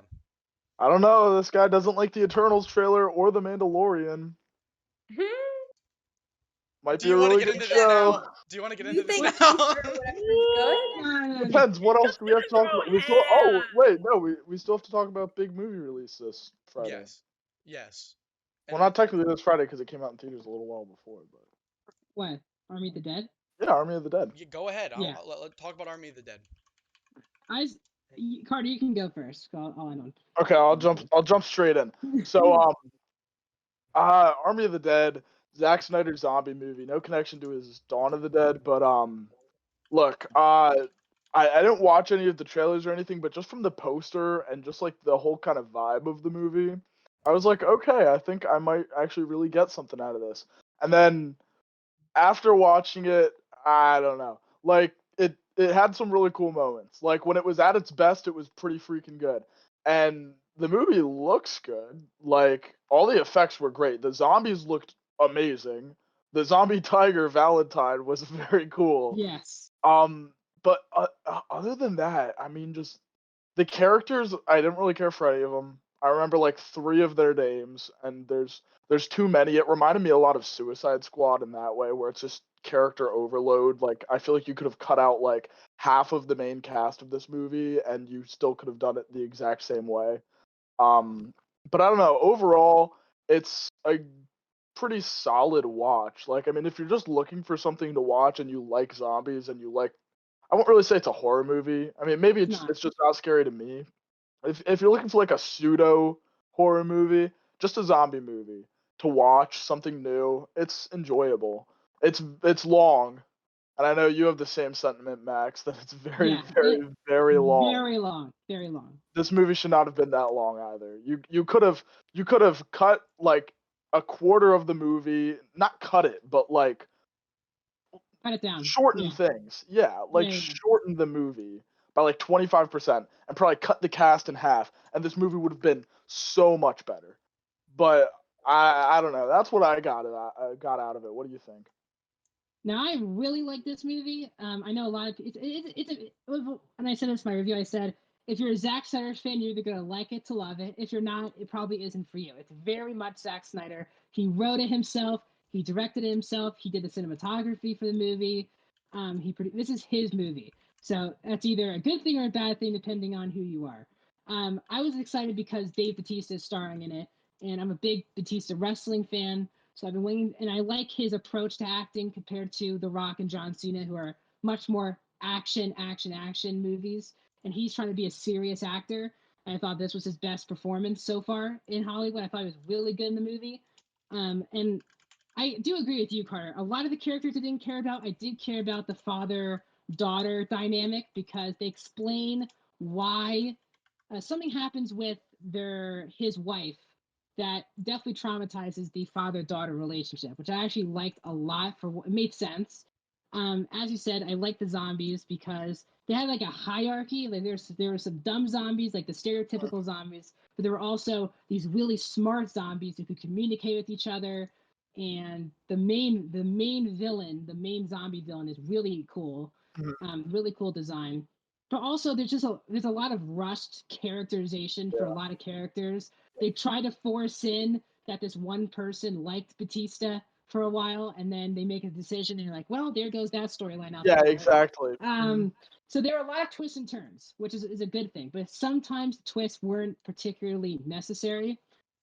I don't know. This guy doesn't like the Eternals trailer or the Mandalorian. Might Do be a you want to really get good into this show. now? Do you want to get You into this think now? whatever is good? No. Depends. What else do we have to talk Throw about? We still. Oh hands. wait, no. We still have to talk about big movie release this Friday. Yes, yes. Well, And not technically this Friday because it came out in theaters a little while before. But What? Army of the Dead? yeah, Army of the Dead. go ahead. Yeah. Let's talk about Army of the Dead. Carter, you can go first. I'll end on. Okay, I'll jump straight in. So Army of the Dead, Zack Snyder's zombie movie. No connection to his Dawn of the Dead, but look, I didn't watch any of the trailers or anything, but just from the poster and just like the whole kind of vibe of the movie, I was like, okay, I think I might actually really get something out of this. And then after watching it, I don't know. Like it had some really cool moments. Like when it was at its best, it was pretty freaking good. And the movie looks good. Like all the effects were great. The zombies looked amazing. The zombie tiger Valentine was very cool. Yes. But other than that, I mean, just the characters, I didn't really care for any of them. I remember like 3 of their names, and there's too many. It reminded me a lot of Suicide Squad in that way, where it's just character overload. Like I feel like you could have cut out like half of the main cast of this movie, and you still could have done it the exact same way. But I don't know. Overall, it's a pretty solid watch. Like I mean, if you're just looking for something to watch and you like zombies and you like, I won't really say it's a horror movie. I mean, maybe Not. it's just not scary to me. If you're looking for like a pseudo horror movie, just a zombie movie to watch, something new, it's enjoyable. It's long, and I know you have the same sentiment, Max, that it's very, Yeah. very long. Very long. Very long. This movie should not have been that long either. You could have cut like a quarter of the movie, not cut it, but like Cut it down. shorten Yeah. things. Yeah, like Yeah. shorten the movie by like 25% and probably cut the cast in half, and this movie would have been so much better. But I don't know. That's what I got out of it. What do you think? Now I really like this movie. I know a lot of and I said this in my review. I said if you're a Zack Snyder fan, you're either gonna like it to love it. If you're not, it probably isn't for you. It's very much Zack Snyder. He wrote it himself. He directed it himself. He did the cinematography for the movie. This is his movie. So that's either a good thing or a bad thing, depending on who you are. I was excited because Dave Bautista is starring in it, and I'm a big Bautista wrestling fan. So I've been waiting, and I like his approach to acting compared to The Rock and John Cena, who are much more action movies. And he's trying to be a serious actor. And I thought this was his best performance so far in Hollywood. I thought he was really good in the movie. And I do agree with you, Carter. A lot of the characters I didn't care about. I did care about the father-daughter dynamic because they explain why something happens with his wife that definitely traumatizes the father-daughter relationship, which I actually liked a lot. It made sense. As you said, I like the zombies because they had like a hierarchy. Like there were some dumb zombies, like the stereotypical zombies, but there were also these really smart zombies who could communicate with each other. And the main villain, the main zombie villain, is really cool, Mhm. really cool design. But also there's a lot of rushed characterization for a lot of characters. They try to force in that this one person liked Batista for a while, and then they make a decision, and you're like, well, there goes that storyline out the Yeah, door. exactly. So there are a lot of twists and turns, which is a good thing. But sometimes twists weren't particularly necessary.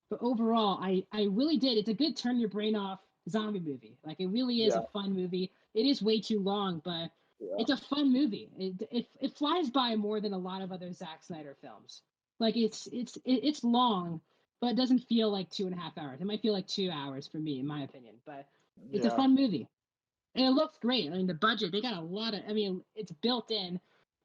But overall, I really did. It's a good turn your brain off zombie movie. Like it really is Yeah. a fun movie. It is way too long, but Yeah. it's a fun movie. It flies by more than a lot of other Zack Snyder films. Like it's long, but it doesn't feel like 2.5 hours. It might feel like 2 hours for me, in my opinion. But it's a Yeah. fun movie. And it looks great. I mean, the budget, they got a lot of, I mean, it's built in.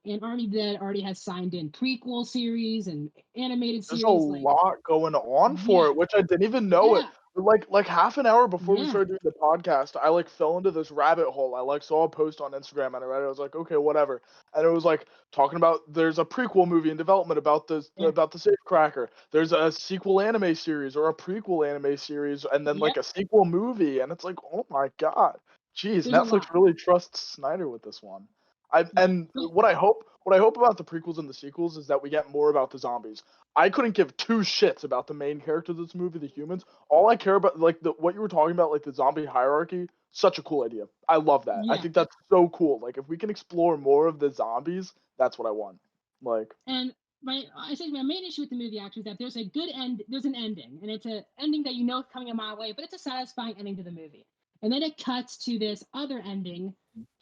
And Army of the Dead already has signed in prequel series and animated There's series. a Like, lot going on for yeah, it, which I didn't even know it. yeah, Like half an hour before we yeah, started doing the podcast, I like fell into this rabbit hole. I like saw a post on Instagram and I read it. I was like, okay, whatever. And it was like talking about there's a prequel movie in development about the yeah, Safecracker. There's a sequel anime series or a prequel anime series, and then like yep. a sequel movie. And it's like, oh my god, jeez, There's a Netflix lot. really trusts Snyder with this one. Yeah. And what I hope about the prequels and the sequels is that we get more about the zombies. I couldn't give two shits about the main character of this movie, the humans. All I care about, like what you were talking about, like the zombie hierarchy, such a cool idea. I love that. I Yeah. think that's so cool. Like if we can explore more of the zombies, that's what I want. Like, And I think my main issue with the movie actually is that there's a good end, there's an ending, and it's an ending that you know is coming a mile away, but it's a satisfying ending to the movie. And then it cuts to this other ending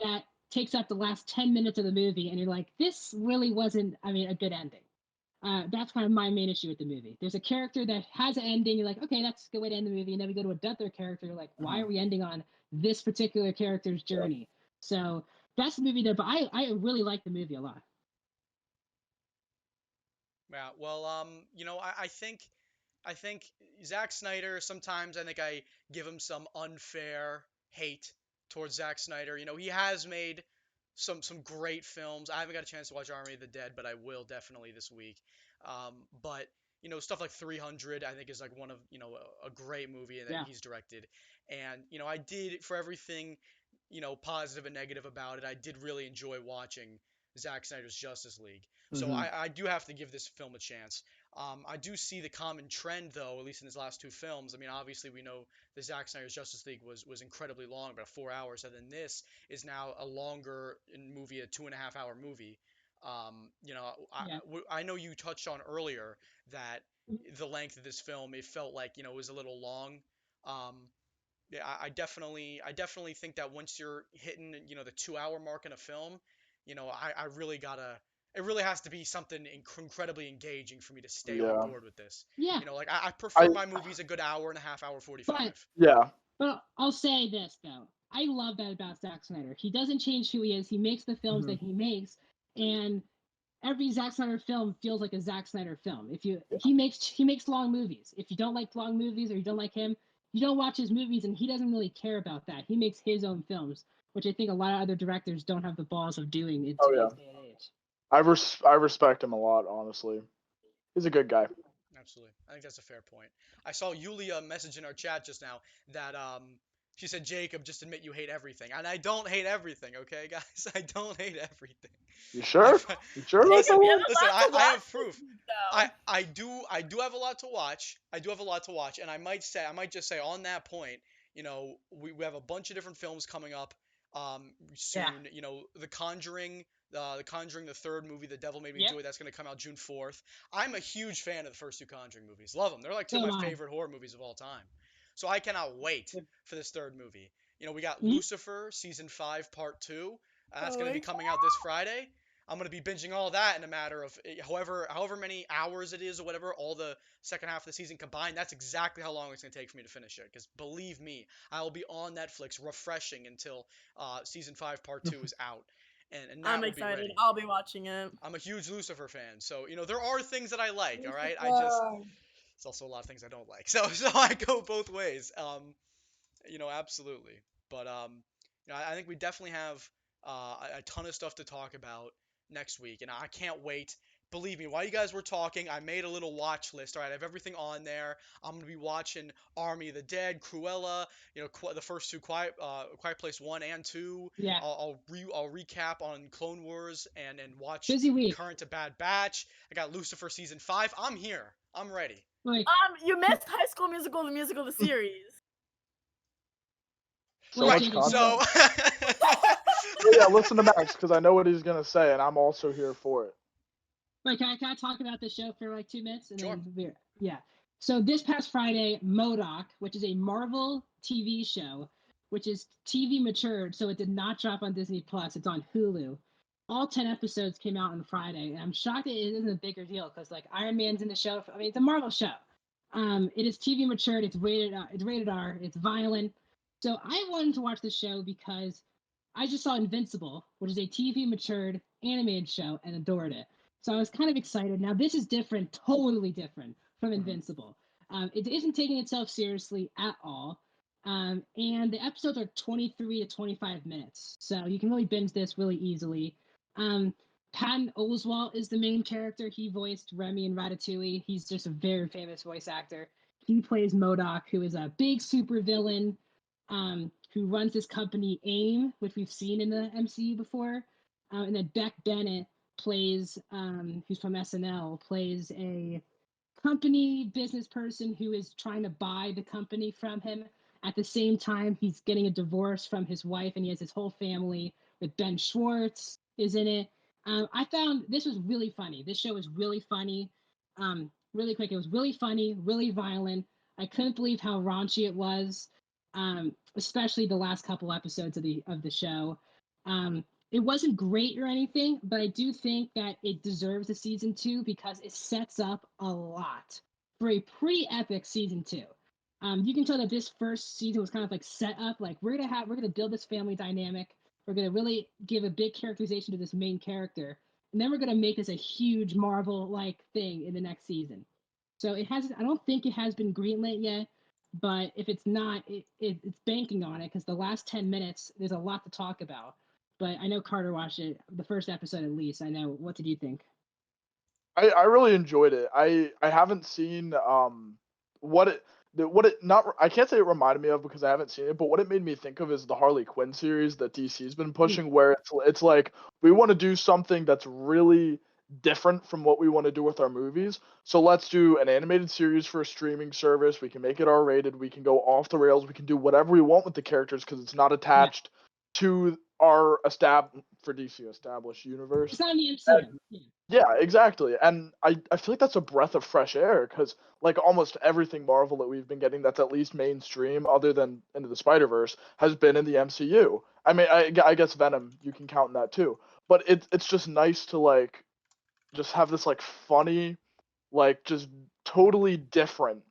that takes up the last 10 minutes of the movie, and you're like, this really wasn't, I mean, a good ending. That's kind of my main issue with the movie. There's a character that has an ending, you're like, okay, that's a good way to end the movie, and then we go to another character, you're like, why are we ending on this particular character's journey? So that's the movie there, but I really like the movie a lot. Yeah, well, I think Zack Snyder, sometimes I think I give him some unfair hate towards Zack Snyder. He has made some great films. I haven't got a chance to watch Army of the Dead, but I will definitely this week. But stuff like 300, I think is like one of a great movie that Yeah. he's directed. And I did, for everything positive and negative about it, I did really enjoy watching Zack Snyder's Justice League. So I do have to give this film a chance. I do see the common trend, though, at least in his last two films. I mean, obviously, we know the Zack Snyder's Justice League was incredibly long, about 4 hours, and then this is now a longer movie, a 2.5 hour movie. Yeah. I know you touched on earlier that the length of this film, it felt like it was a little long. Um, yeah, I definitely think that once you're hitting, the 2 hour mark in a film, I really gotta. It really has to be something incredibly engaging for me to stay on yeah, board with this. Yeah. Like I I prefer my movies a good hour and a half, hour But 45. yeah, But I'll say this though, I love that about Zack Snyder. He doesn't change who he is. He makes the films that he makes, and every Zack Snyder film feels like a Zack Snyder film. If you he makes long movies. If you don't like long movies or you don't like him, you don't watch his movies, and he doesn't really care about that. He makes his own films, which I think a lot of other directors don't have the balls of doing in oh yeah. today's day and age. I respect him a lot, honestly. He's a good guy. Absolutely. I think that's a fair point. I saw Yulia message in our chat just now that she said, Jacob, just admit you hate everything. And I don't hate everything, okay, guys? I don't hate everything. You sure? You sure about Listen, that You one? have a listen, lot I, to I watch have proof. this week, though. I do have a lot to watch. I do have a lot to watch, and I might just say on that point, we have a bunch of different films coming up soon. The Conjuring, the third movie, The Devil Made Me Yep. Do It, that's going to come out June 4th. I'm a huge fan of the first two Conjuring movies. Love them. They're like two So of am my I. favorite horror movies of all time. So I cannot wait for this third movie. We got Mhm. Lucifer season 5 part 2. That's Oh going to my be coming out this Friday. I'm going to be binging all that in a matter of however many hours it is or whatever, all the second half of the season combined. That's exactly how long it's going to take for me to finish it. Because believe me, I will be on Netflix refreshing until season 5 part 2 is out. And that I'm will be excited. ready. I'll be watching it. I'm a huge Lucifer fan, so there are things that I like. All right, it's also a lot of things I don't like. So I go both ways. Absolutely. But I think we definitely have a ton of stuff to talk about next week, and I can't wait. Believe me, while you guys were talking, I made a little watch list. All right, I have everything on there. I'm gonna be watching Army of the Dead, Cruella. The first two Quiet Place 1 and 2. Yeah. I'll recap on Clone Wars and watch Busy week. current to Bad Batch. I got Lucifer season 5. I'm here. I'm ready. Like, You missed High School Musical, the musical, the series. So Right, much Jacob, content. So Yeah, listen to Max because I know what he's gonna say, and I'm also here for it. wait, can I talk about the show for like 2 minutes? And Sure. Yeah. So this past Friday, MODOK, which is a Marvel TV show, which is TV matured, so it did not drop on Disney Plus. It's on Hulu. All 10 episodes came out on Friday, and I'm shocked it isn't a bigger deal because like Iron Man's in the show. I mean, it's a Marvel show. It is TV matured. It's rated R. It's violent. So I wanted to watch the show because I just saw Invincible, which is a TV matured animated show, and adored it. So I was kind of excited. Now this is different, totally different from Invincible. It isn't taking itself seriously at all. And the episodes are 23 to 25 minutes. So you can really binge this really easily. Patton Oswalt is the main character. He voiced Remy in Ratatouille. He's just a very famous voice actor. He plays MODOK, who is a big super villain who runs this company AIM, which we've seen in the MCU before. And then Beck Bennett plays, who's from SNL, plays a company business person who is trying to buy the company from him. At the same time, he's getting a divorce from his wife, and he has his whole family with Ben Schwartz is in it. I found this was really funny. This show was really funny. Really quick, it was really funny, really violent. I couldn't believe how raunchy it was, especially the last couple episodes of the show. It wasn't great or anything, but I do think that it deserves a season 2 because it sets up a lot for a pretty epic season 2. You can tell that this first season was kind of like set up, like we're gonna build this family dynamic. We're gonna really give a big characterization to this main character, and then we're gonna make this a huge Marvel-like thing in the next season. So it has. I don't think it has been greenlit yet, but if it's not, it's banking on it because the last 10 minutes there's a lot to talk about. But I know Carter watched it, the first episode at least. I know. What did you think? I really enjoyed it. I haven't seen what it not I can't say it reminded me of because I haven't seen it, but what it made me think of is the Harley Quinn series that DC's been pushing, where it's like we want to do something that's really different from what we want to do with our movies. So let's do an animated series for a streaming service. We can make it R-rated. We can go off the rails. We can do whatever we want with the characters because it's not attached to our DC established universe. It's not in the MCU. Yeah, exactly. And I feel like that's a breath of fresh air because, like, almost everything Marvel that we've been getting that's at least mainstream, other than Into the Spider-Verse, has been in the MCU. I mean, I guess Venom, you can count in that too. But it's just nice to, like, just have this, like, funny, like, just totally different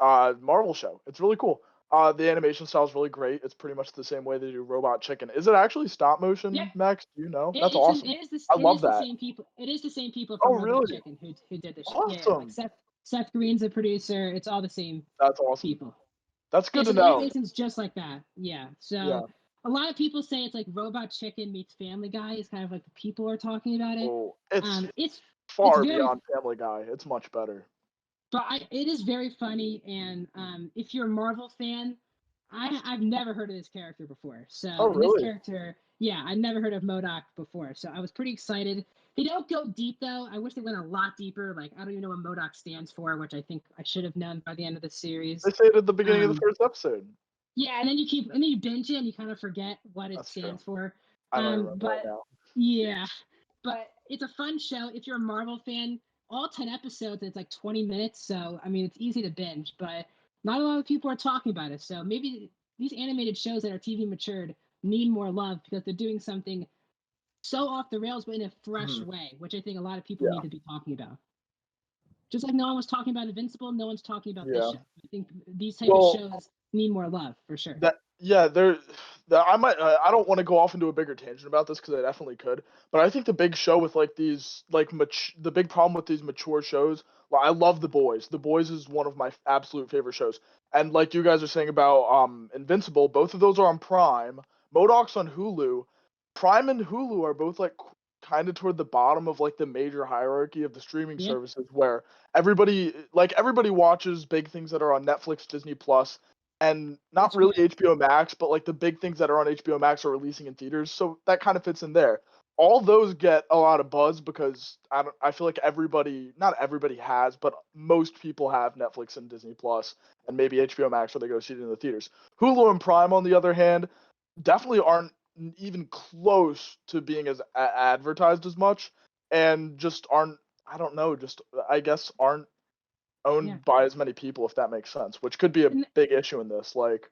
Marvel show. It's really cool. The animation style is really great. It's pretty much the same way they do Robot Chicken. Is it actually stop motion, Yeah. Max? Do you know? That's awesome. I love that. It is the same people Oh, from Robot really? Chicken who did the show. Yeah, Awesome. like Seth Green's a producer. It's all the same That's awesome. people. That's good so to the know. animation's just like that. Yeah. So Yeah. a lot of people say it's like Robot Chicken meets Family Guy. Is kind of like the people are talking about it. Oh, It's far very- beyond Family Guy. It's much better. But it is very funny, and if you're a Marvel fan, I've never heard of this character before. So Oh, and really? this character, yeah, I never heard of MODOK before. So I was pretty excited. They don't go deep though. I wish they went a lot deeper. Like I don't even know what MODOK stands for, which I think I should have known by the end of the series. They say it at the beginning of the first episode. Yeah, and then you binge it and you kind of forget what it That's stands true. for. I don't remember but right now. yeah, but it's a fun show. If you're a Marvel fan, all 10 episodes, it's like 20 minutes. So, I mean, it's easy to binge, but not a lot of people are talking about it. So maybe these animated shows that are TV matured need more love because they're doing something so off the rails, but in a fresh way, which I think a lot of people need to be talking about. Just like no one was talking about Invincible, no one's talking about this show. I think these type of shows need more love for sure. I don't want to go off into a bigger tangent about this because I definitely could, but I think the big show with like these the big problem with these mature shows. Well, I love The Boys. The Boys is one of my absolute favorite shows, and like you guys are saying about Invincible, both of those are on Prime. MODOK's on Hulu. Prime and Hulu are both like kind of toward the bottom of like the major hierarchy of the streaming Yeah. services, where everybody watches big things that are on Netflix, Disney Plus, and not That's really right. HBO Max, but like the big things that are on HBO Max are releasing in theaters. So that kind of fits in there. All those get a lot of buzz because I feel like not everybody has, but most people have Netflix and Disney Plus and maybe HBO Max where they go see it in the theaters. Hulu and Prime, on the other hand, definitely aren't even close to being as advertised as much, and just aren't, I don't know, just I guess aren't owned Yeah. by as many people, if that makes sense, which could be a And- big issue in this. Like,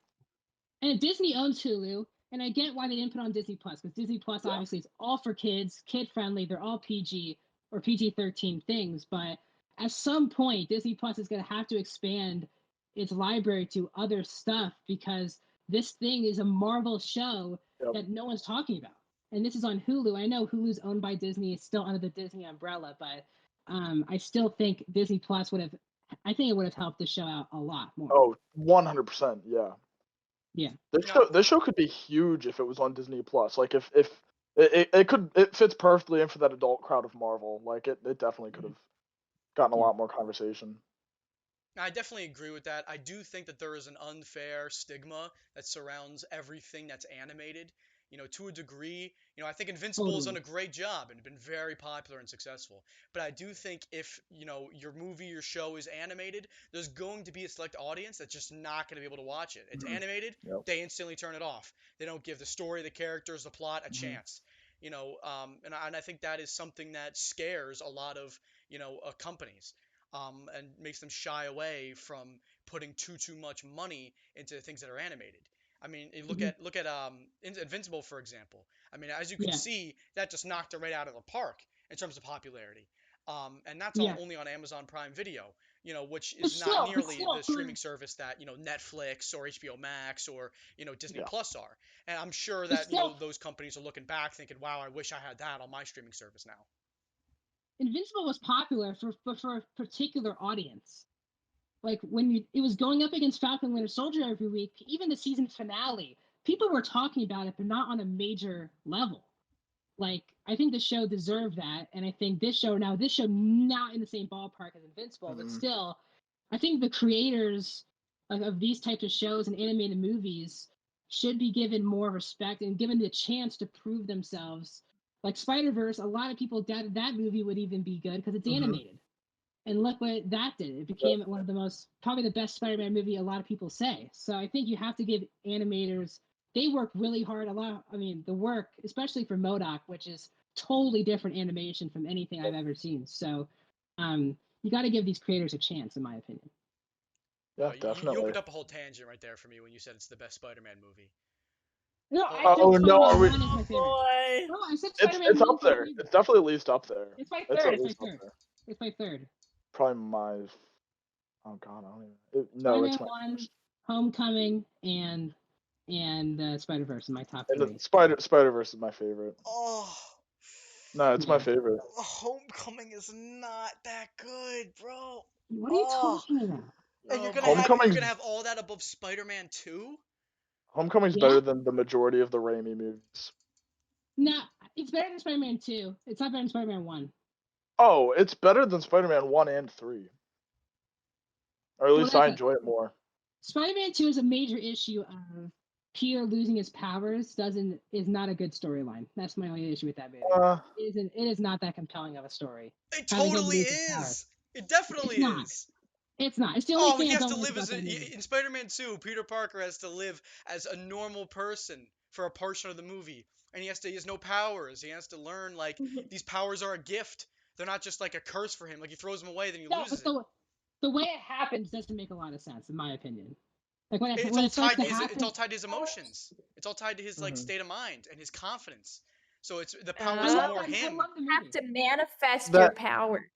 And Disney owns Hulu, and I get why they didn't put on Disney Plus, because Disney Plus Yeah. obviously is all for kids, kid friendly. They're all PG or PG-13 things, but at some point, Disney Plus is going to have to expand its library to other stuff, because this thing is a Marvel show Yep. that no one's talking about. And this is on Hulu. I know Hulu's owned by Disney; it's still under the Disney umbrella, but I still think Disney Plus would have. I think it would have helped the show out a lot more. oh, 100%, yeah. Yeah. This show could be huge if it was on Disney Plus. Like if it fits perfectly in for that adult crowd of Marvel. Like it definitely could have gotten a Yeah. lot more conversation. I definitely agree with that. I do think that there is an unfair stigma that surrounds everything that's animated. To a degree, I think Invincible has done a great job and been very popular and successful. But I do think if, your movie, your show is animated, there's going to be a select audience that's just not going to be able to watch it. It's animated, Yep. they instantly turn it off. They don't give the story, the characters, the plot a chance. And I think that is something that scares a lot of, companies. And makes them shy away from putting too much money into things that are animated. I mean, you look at Invincible, for example. I mean, as you can Yeah. see, that just knocked it right out of the park in terms of popularity. And that's Yeah. only on Amazon Prime Video, which But is not still- nearly still, the streaming service that Netflix or HBO Max or Disney Yeah. Plus are. And I'm sure But that still- those companies are looking back, thinking, "Wow, I wish I had that on my streaming service now." Invincible was popular for a particular audience. Like when it was going up against Falcon Winter Soldier every week, even the season finale, people were talking about it, but not on a major level. Like I think the show deserved that, and I think this show not in the same ballpark as Invincible, but still, I think the creators of these types of shows and animated movies should be given more respect and given the chance to prove themselves. Like Spider-Verse, a lot of people doubted that movie would even be good because it's animated. And look what that did. It became one of the probably the best Spider-Man movie a lot of people say. So I think you have to give animators, they work really hard. The work, especially for MODOK, which is totally different animation from anything I've ever seen. So you got to give these creators a chance, in my opinion. Yeah, You definitely. opened up a whole tangent right there for me when you said it's the best Spider-Man movie. No, Oh, I think no, Spider-Man are we- 1 is my favorite. Boy. No, I said Spider-Man It's 1 up is my there. favorite. It's definitely at least up there. It's my It's third. at It's my least up third. there. It's my third. Probably my. Oh God, I don't even. No, Spider-Man it's my. 1, Homecoming, and Spider-Verse is my top And three. Spider-Verse is my favorite. Oh, No, it's my favorite. Homecoming is not that good, bro. What are you talking about? And you're Homecoming's- gonna have all that above Spider-Man 2? Homecoming's Yeah. better than the majority of the Raimi movies. No, it's better than Spider-Man 2. It's not better than Spider-Man 1. Oh, it's better than Spider-Man 1 and 3. Or at least I enjoy it more. Spider-Man 2 is a major issue of Peter losing his powers is not a good storyline. That's my only issue with that movie. It is not that compelling of a story. It How he totally loses his powers. is. It definitely It's not. is. It's not. It's the only thing He I has don't to like live about that movie. in Spider-Man 2, Peter Parker has to live as a normal person for a portion of the movie. And he has no powers. He has to learn these powers are a gift. They're not just like a curse for him. Like he throws them away, then he loses it. The way it happens doesn't make a lot of sense, in my opinion. Like It's all tied to his emotions. It's all tied to his state of mind and his confidence. So it's the powers are more him. You have to manifest your power.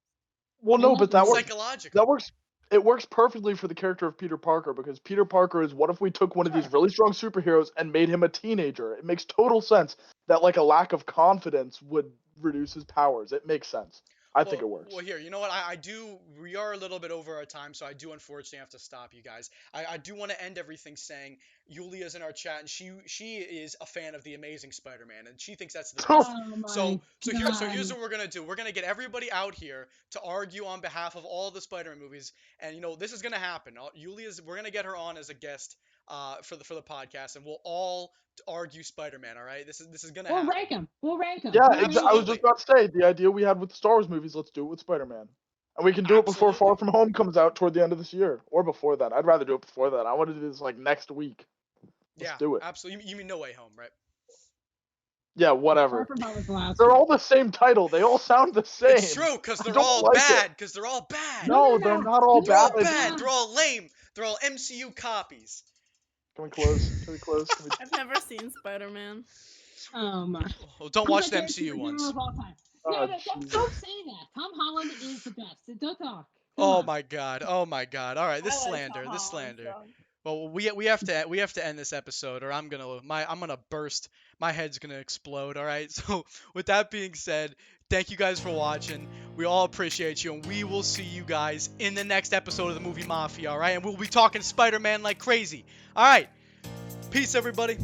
Well, no, but that works. Psychological. That works. It works perfectly for the character of Peter Parker, because Peter Parker is, what if we took one of these really strong superheroes and made him a teenager? It makes total sense that like a lack of confidence would reduce his powers. It makes sense. I think it works. Well, here, you know what? I do. We are a little bit over our time, so I do unfortunately have to stop you guys. I do want to end everything saying Yulia's in our chat, and she is a fan of the Amazing Spider-Man, and she thinks that's the best. Oh my Here's God. what we're gonna do. We're gonna get everybody out here to argue on behalf of all the Spider-Man movies, and you know this is gonna happen. We're gonna get her on as a guest for the podcast, and we'll all argue Spider-Man. All right, this is gonna We'll happen. rank them. We'll rank them. Yeah, We'll rank I was 'em. just about to say the idea we had with the Star Wars movies. Let's do it with Spider-Man, and we can do it before Far From Home comes out toward the end of this year, or before that. I'd rather do it before that. I want to do this like next week. Let's do it. Absolutely. You mean No Way Home, right? Yeah, whatever. Far From Home was the last They're one. all the same title. They all sound the same. It's true, because I they're don't all like bad. it. Because they're all bad. No, they're not all They're all bad. bad. They're all lame. They're all MCU copies. Can we close? Can we close? Can we... I've never seen Spider-Man. Oh my. Well, don't I'm watch the my favorite MCU ones. superhero of all time. Oh, No, don't Jesus. say that. Tom Holland is the best. Don't talk. Come Oh on. my God. Oh my God. All right, this I like slander. Tom This Holland, slander. so. Well, we have to end this episode, or I'm gonna burst. My head's gonna explode. All right. So with that being said, thank you guys for watching. We all appreciate you, and we will see you guys in the next episode of the Movie Mafia. All right, and we'll be talking Spider-Man like crazy. All right. Peace, everybody.